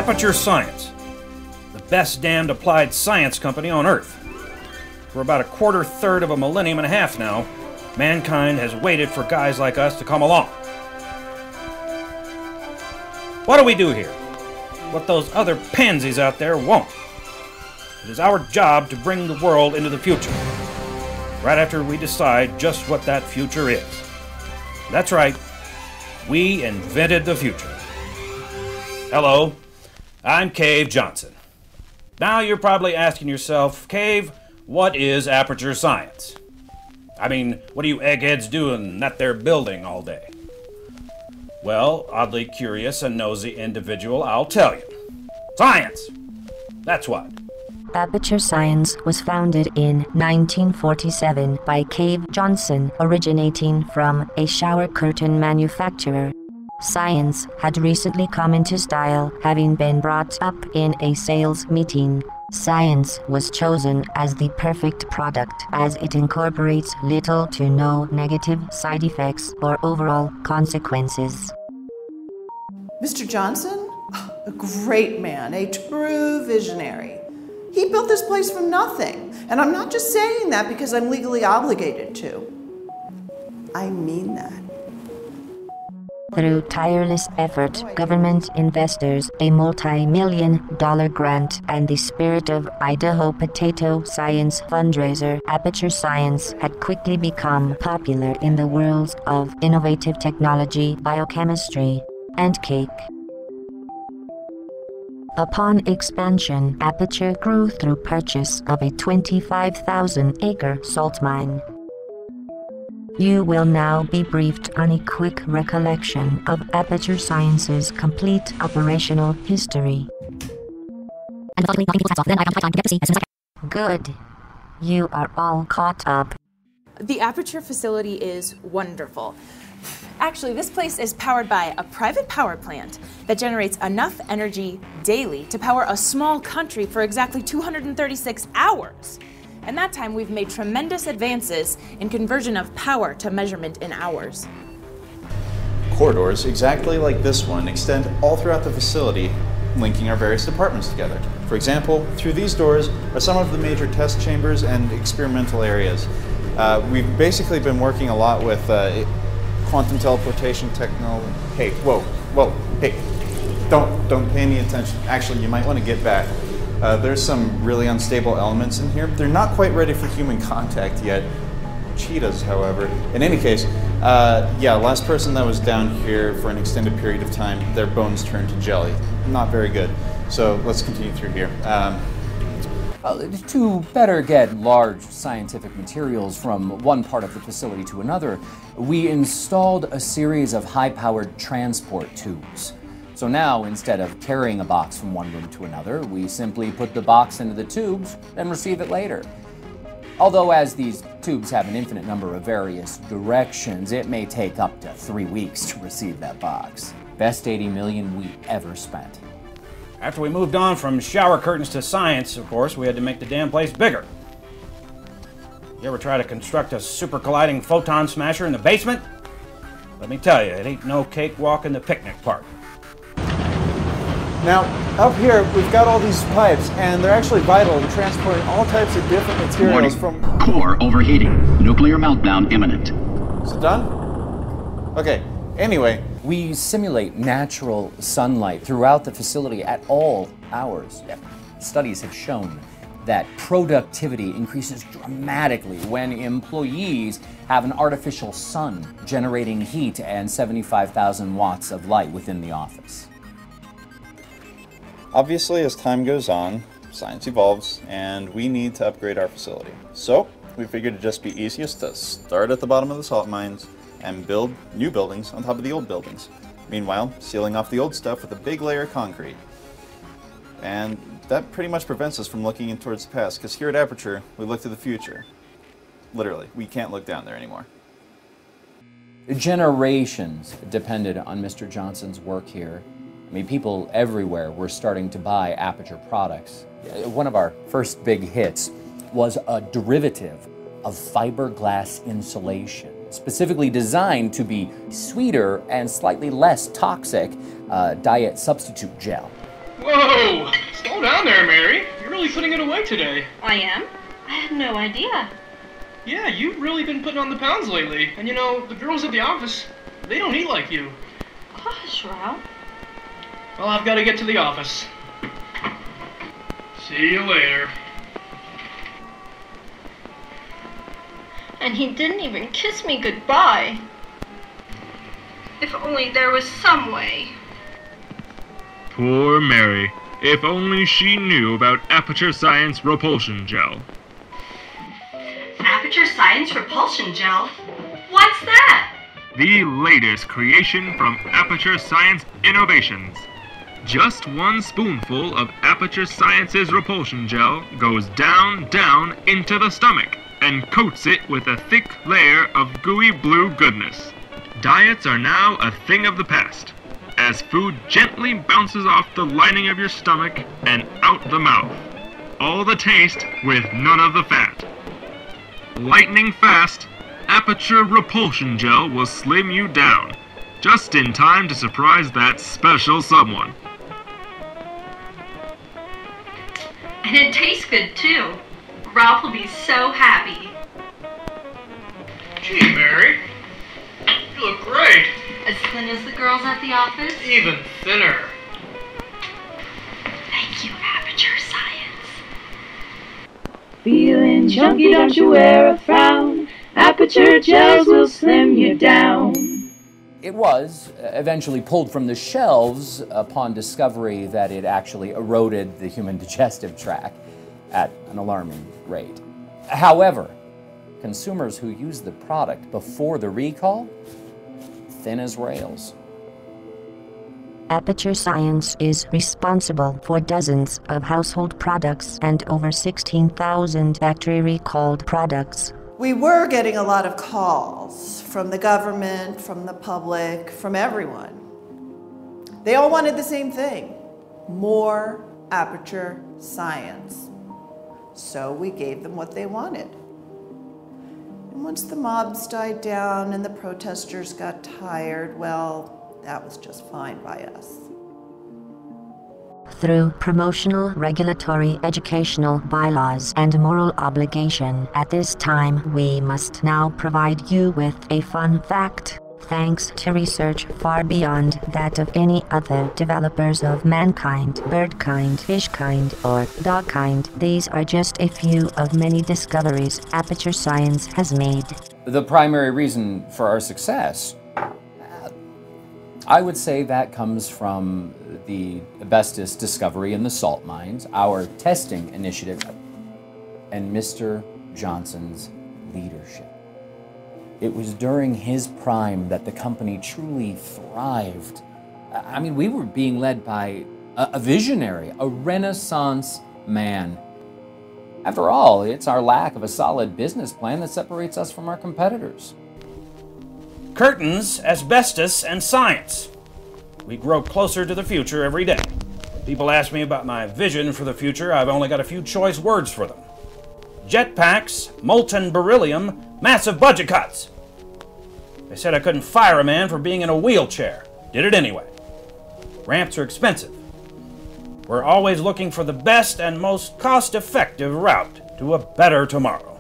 Aperture Science, the best damned applied science company on Earth. For about a third of a millennium and a half now, mankind has waited for guys like us to come along. What do we do here? What those other pansies out there won't. It is our job to bring the world into the future, right after we decide just what that future is. That's right, we invented the future. Hello, I'm Cave Johnson. Now you're probably asking yourself, Cave, what is Aperture Science? I mean, what do you eggheads doing at their building all day? Well, oddly curious and nosy individual, I'll tell you. Science! That's what. Aperture Science was founded in 1947 by Cave Johnson, originating from a shower curtain manufacturer. Science had recently come into style, having been brought up in a sales meeting. Science was chosen as the perfect product as it incorporates little to no negative side effects or overall consequences. Mr. Johnson? A great man, a true visionary. He built this place from nothing, and I'm not just saying that because I'm legally obligated to. I mean that. Through tireless effort, government investors, a multi-million-dollar grant, and the spirit of Idaho Potato Science fundraiser, Aperture Science had quickly become popular in the worlds of innovative technology, biochemistry, and cake. Upon expansion, Aperture grew through purchase of a 25,000-acre salt mine. You will now be briefed on a quick recollection of Aperture Science's complete operational history. Good. You are all caught up. The Aperture facility is wonderful. Actually, this place is powered by a private power plant that generates enough energy daily to power a small country for exactly 236 hours. In that time, we've made tremendous advances in conversion of power to measurement in hours. Corridors, exactly like this one, extend all throughout the facility, linking our various departments together. For example, through these doors are some of the major test chambers and experimental areas. We've basically been working a lot with quantum teleportation technology. Hey, whoa, hey, don't pay any attention. Actually, you might want to get back. There's some really unstable elements in here. They're not quite ready for human contact yet. Cheetahs, however. In any case, yeah, last person that was down here for an extended period of time, their bones turned to jelly. Not very good. So let's continue through here. To better get large scientific materials from one part of the facility to another, we installed a series of high-powered transport tubes. So now, instead of carrying a box from one room to another, we simply put the box into the tubes and receive it later. Although as these tubes have an infinite number of various directions, it may take up to 3 weeks to receive that box. Best 80 million we ever spent. After we moved on from shower curtains to science, of course, we had to make the damn place bigger. You ever try to construct a super colliding photon smasher in the basement? Let me tell you, it ain't no cakewalk in the picnic park. Now, up here, we've got all these pipes, and they're actually vital in transporting all types of different materials from... Core overheating. Nuclear meltdown imminent. Is it done? Okay, anyway. We simulate natural sunlight throughout the facility at all hours. Studies have shown that productivity increases dramatically when employees have an artificial sun generating heat and 75,000 watts of light within the office. Obviously, as time goes on, science evolves, and we need to upgrade our facility. So, we figured it'd just be easiest to start at the bottom of the salt mines and build new buildings on top of the old buildings. Meanwhile, sealing off the old stuff with a big layer of concrete. And that pretty much prevents us from looking in towards the past, because here at Aperture, we look to the future. Literally, we can't look down there anymore. Generations depended on Mr. Johnson's work here. I mean, people everywhere were starting to buy Aperture products. One of our first big hits was a derivative of fiberglass insulation, specifically designed to be sweeter and slightly less toxic diet substitute gel. Whoa! Slow down there, Mary. You're really putting it away today. I am? I had no idea. Yeah, you've really been putting on the pounds lately. And you know, the girls at the office, they don't eat like you. Gosh, Ralph. Well, I've got to get to the office. See you later. And he didn't even kiss me goodbye. If only there was some way. Poor Mary. If only she knew about Aperture Science Repulsion Gel. Aperture Science Repulsion Gel? What's that? The latest creation from Aperture Science Innovations. Just one spoonful of Aperture Science's repulsion gel goes down into the stomach and coats it with a thick layer of gooey blue goodness. Diets are now a thing of the past, as food gently bounces off the lining of your stomach and out the mouth. All the taste with none of the fat. Lightning fast, Aperture Repulsion Gel will slim you down, just in time to surprise that special someone. And it tastes good too. Ralph will be so happy. Gee, Mary, you look great. As thin as the girls at the office? Even thinner. Thank you, Aperture Science. Feeling chunky, don't you wear a frown. Aperture gels will slim you down. It was eventually pulled from the shelves upon discovery that it actually eroded the human digestive tract at an alarming rate. However, consumers who used the product before the recall, thin as rails. Aperture Science is responsible for dozens of household products and over 16,000 factory-recalled products. We were getting a lot of calls from the government, from the public, from everyone. They all wanted the same thing: more Aperture Science. So we gave them what they wanted. And once the mobs died down and the protesters got tired, well, that was just fine by us. Through promotional, regulatory, educational bylaws, and moral obligation, at this time we must now provide you with a fun fact. Thanks to research far beyond that of any other developers of mankind, birdkind, fishkind, or dogkind, these are just a few of many discoveries Aperture Science has made. The primary reason for our success, I would say that comes from the asbestos discovery in the salt mines, our testing initiative, and Mr. Johnson's leadership. It was during his prime that the company truly thrived. I mean, we were being led by a visionary, a Renaissance man. After all, it's our lack of a solid business plan that separates us from our competitors. Curtains, asbestos, and science. We grow closer to the future every day. When people ask me about my vision for the future, I've only got a few choice words for them. Jetpacks, molten beryllium, massive budget cuts. They said I couldn't fire a man for being in a wheelchair. Did it anyway. Ramps are expensive. We're always looking for the best and most cost-effective route to a better tomorrow.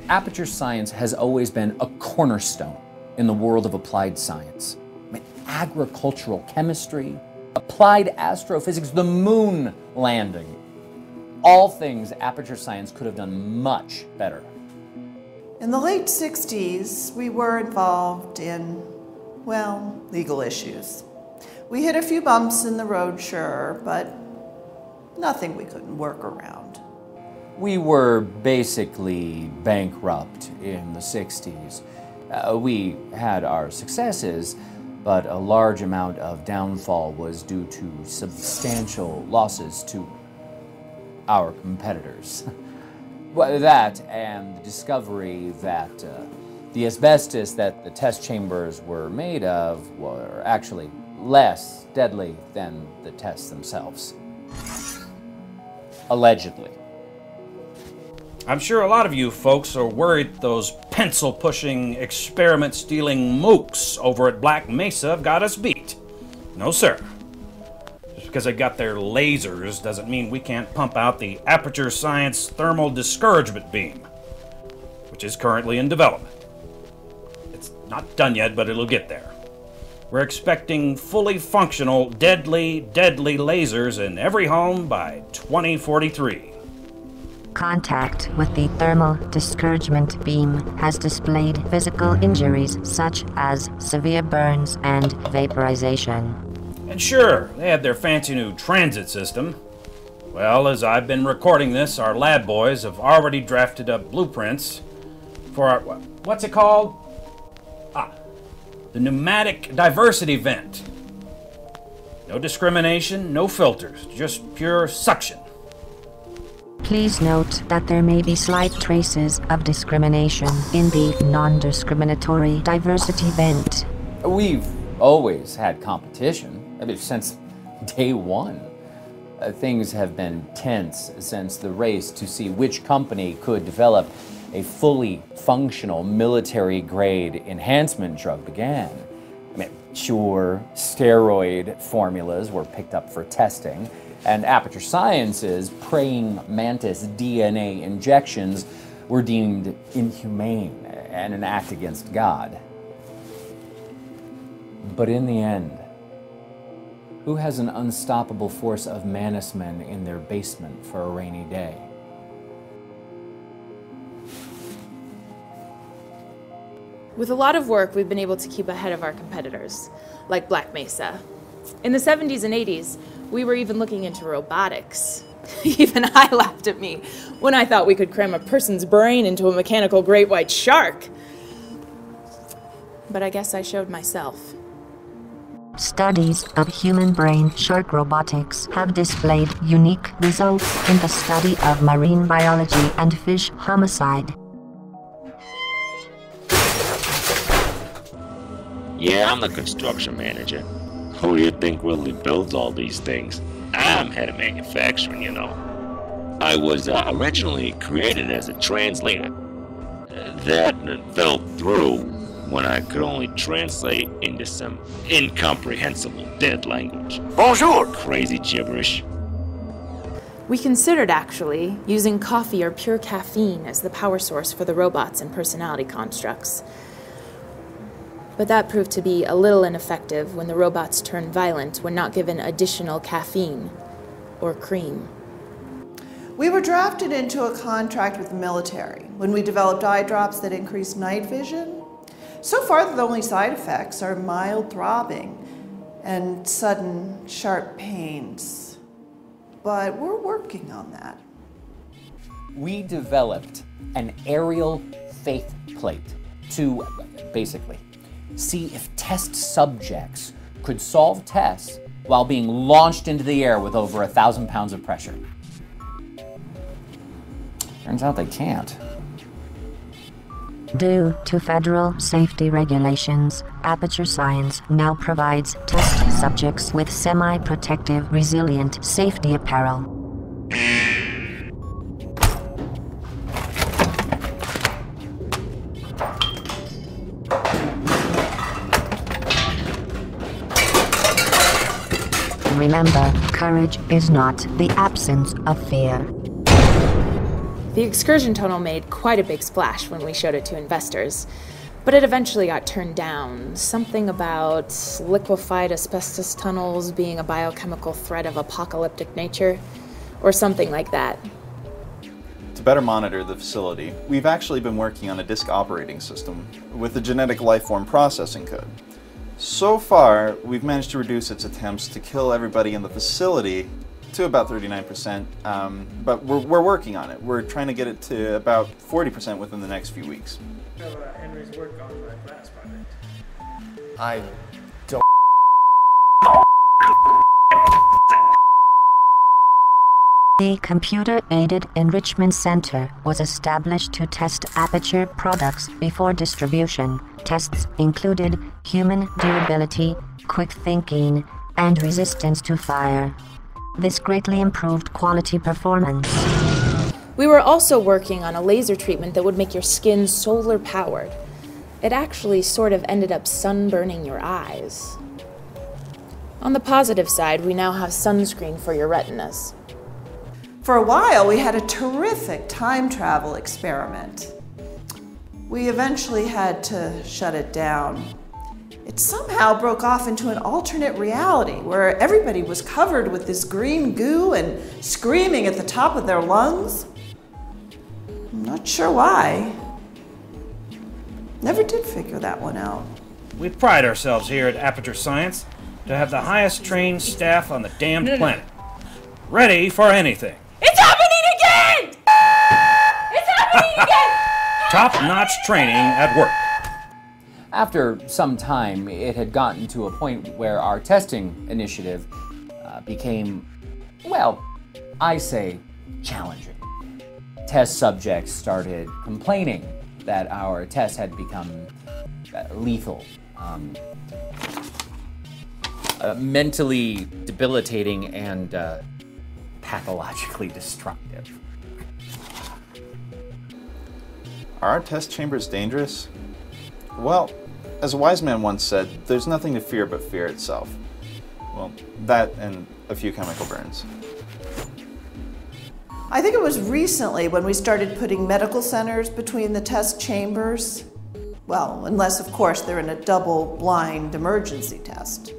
Aperture Science has always been a cornerstone in the world of applied science. I mean, agricultural chemistry, applied astrophysics, the moon landing. All things Aperture Science could have done much better. In the late 60s, we were involved in, well, legal issues. We hit a few bumps in the road, sure, but nothing we couldn't work around. We were basically bankrupt in the 60s. We had our successes, but a large amount of downfall was due to substantial losses to our competitors. Well, that and the discovery that the asbestos that the test chambers were made of were actually less deadly than the tests themselves. Allegedly. I'm sure a lot of you folks are worried those pencil-pushing, experiment-stealing mooks over at Black Mesa have got us beat. No, sir. because they got their lasers doesn't mean we can't pump out the Aperture Science Thermal Discouragement Beam, which is currently in development. It's not done yet, but it'll get there. We're expecting fully functional, deadly lasers in every home by 2043. Contact with the thermal discouragement beam has displayed physical injuries such as severe burns and vaporization. And sure, they had their fancy new transit system. Well, as I've been recording this, our lab boys have already drafted up blueprints for our, what's it called? The pneumatic diversity vent. No discrimination, no filters, just pure suction. Please note that there may be slight traces of discrimination in the non-discriminatory diversity vent. We've always had competition. I mean, since day one. Things have been tense since the race to see which company could develop a fully functional military-grade enhancement drug began. I mean, sure, steroid formulas were picked up for testing, and Aperture Science's praying mantis DNA injections were deemed inhumane and an act against God. But in the end, who has an unstoppable force of manus-men in their basement for a rainy day? With a lot of work, we've been able to keep ahead of our competitors, like Black Mesa. In the 70s and 80s, we were even looking into robotics. Even I laughed at me when I thought we could cram a person's brain into a mechanical great white shark. But I guess I showed myself. Studies of human brain shark robotics have displayed unique results in the study of marine biology and fish homicide. Yeah, I'm the construction manager. Who do you think really builds all these things? I'm head of manufacturing, you know. I was originally created as a translator. That fell through when I could only translate into some incomprehensible dead language. Bonjour! Crazy gibberish. We considered, actually, using coffee or pure caffeine as the power source for the robots and personality constructs. But that proved to be a little ineffective when the robots turned violent when not given additional caffeine or cream. We were drafted into a contract with the military when we developed eye drops that increase night vision. So far, the only side effects are mild throbbing and sudden sharp pains. But we're working on that. We developed an aerial faith plate to basically see if test subjects could solve tests while being launched into the air with over 1,000 pounds of pressure. Turns out they can't. Due to federal safety regulations, Aperture Science now provides test subjects with semi-protective, resilient safety apparel. Remember, courage is not the absence of fear. The excursion tunnel made quite a big splash when we showed it to investors, but it eventually got turned down. Something about liquefied asbestos tunnels being a biochemical threat of apocalyptic nature, or something like that. To better monitor the facility, we've actually been working on a disk operating system with the genetic lifeform processing code. So far, we've managed to reduce its attempts to kill everybody in the facility to about 39%, but we're working on it. We're trying to get it to about 40% within the next few weeks. How about Henry's work on the glass project? I don't. The Computer-Aided Enrichment Center was established to test Aperture products before distribution. Tests included human durability, quick thinking, and resistance to fire. This greatly improved quality performance. We were also working on a laser treatment that would make your skin solar powered. It actually sort of ended up sunburning your eyes. On the positive side, we now have sunscreen for your retinas. For a while, we had a terrific time travel experiment. We eventually had to shut it down. It somehow broke off into an alternate reality where everybody was covered with this green goo and screaming at the top of their lungs. I'm not sure why. Never did figure that one out. We pride ourselves here at Aperture Science to have the highest trained staff on the damned planet. Ready for anything. It's happening again! It's happening again! Top-notch training at work. After some time, it had gotten to a point where our testing initiative became, well, I say challenging. Test subjects started complaining that our tests had become lethal, mentally debilitating, and pathologically destructive. Are our test chambers dangerous? Well, as a wise man once said, there's nothing to fear but fear itself. Well, that and a few chemical burns. I think it was recently when we started putting medical centers between the test chambers. Well, unless of course they're in a double-blind emergency test.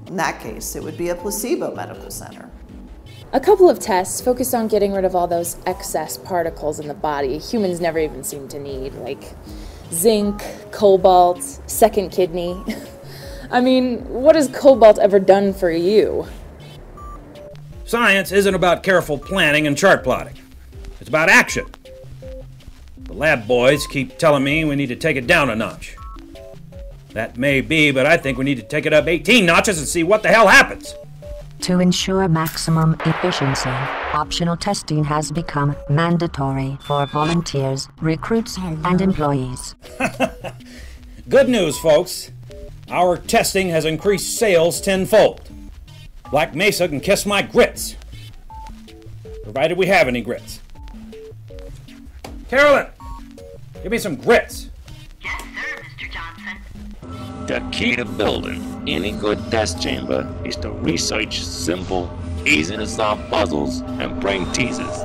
In that case, it would be a placebo medical center. A couple of tests focused on getting rid of all those excess particles in the body humans never even seem to need, like zinc, cobalt, second kidney. I mean, what has cobalt ever done for you? Science isn't about careful planning and chart plotting. It's about action. The lab boys keep telling me we need to take it down a notch. That may be, but I think we need to take it up 18 notches and see what the hell happens. To ensure maximum efficiency, optional testing has become mandatory for volunteers, recruits, and employees. Good news, folks. Our testing has increased sales tenfold. Black Mesa can kiss my grits. Provided we have any grits. Carolyn, give me some grits. Yes, sir, Mr. Johnson. The key to building any good test chamber is to research simple, easy to solve puzzles and brain teasers.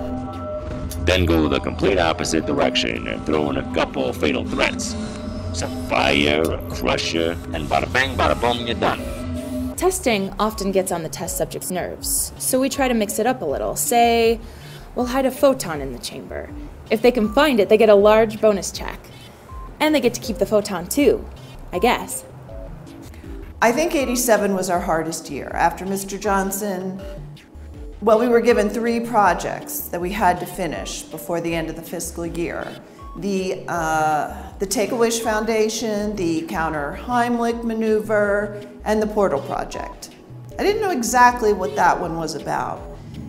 Then go the complete opposite direction and throw in a couple of fatal threats. Some fire, a crusher, and bada bang, bada boom, you're done. Testing often gets on the test subject's nerves, so we try to mix it up a little. Say, we'll hide a photon in the chamber. If they can find it, they get a large bonus check. And they get to keep the photon too, I guess. I think 87 was our hardest year. After Mr. Johnson, well, we were given 3 projects that we had to finish before the end of the fiscal year. The Take-A-Wish Foundation, the Counter Heimlich Maneuver, and the Portal Project. I didn't know exactly what that one was about.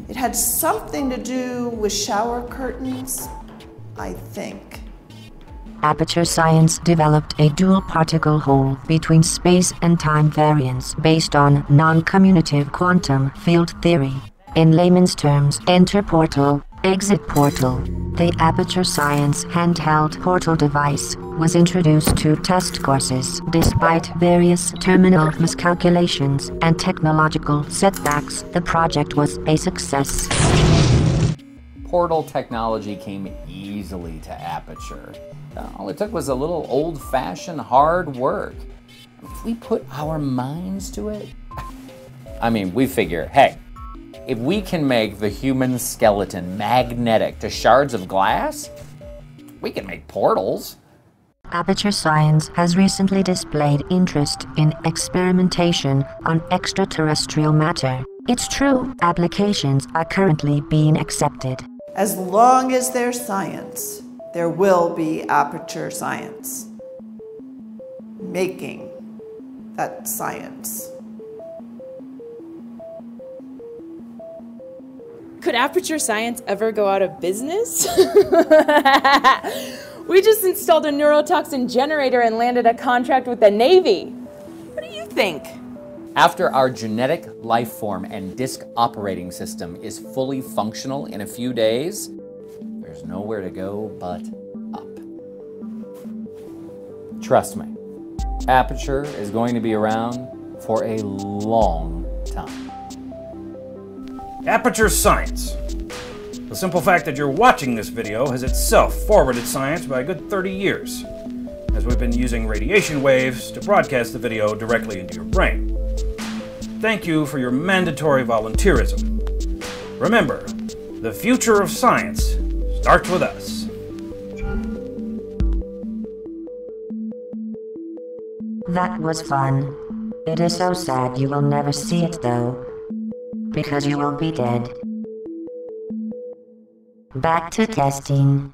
It had something to do with shower curtains, I think. Aperture Science developed a dual particle hole between space and time variance based on non-commutative quantum field theory. In layman's terms, enter portal, exit portal. The Aperture Science handheld portal device was introduced to test courses. Despite various terminal miscalculations and technological setbacks, the project was a success. Portal technology came easily to Aperture. All it took was a little old-fashioned hard work. If we put our minds to it, I mean, we figure, hey, if we can make the human skeleton magnetic to shards of glass, we can make portals. Aperture Science has recently displayed interest in experimentation on extraterrestrial matter. It's true, applications are currently being accepted. As long as there's science, there will be Aperture Science. Making that science. Could Aperture Science ever go out of business? We just installed a neurotoxin generator and landed a contract with the Navy. What do you think? After our genetic lifeform and disk operating system is fully functional in a few days, there's nowhere to go but up. Trust me, Aperture is going to be around for a long time. Aperture Science. The simple fact that you're watching this video has itself forwarded science by a good 30 years, as we've been using radiation waves to broadcast the video directly into your brain. Thank you for your mandatory volunteerism. Remember, the future of science starts with us. That was fun. It is so sad you will never see it though, because you will be dead. Back to testing.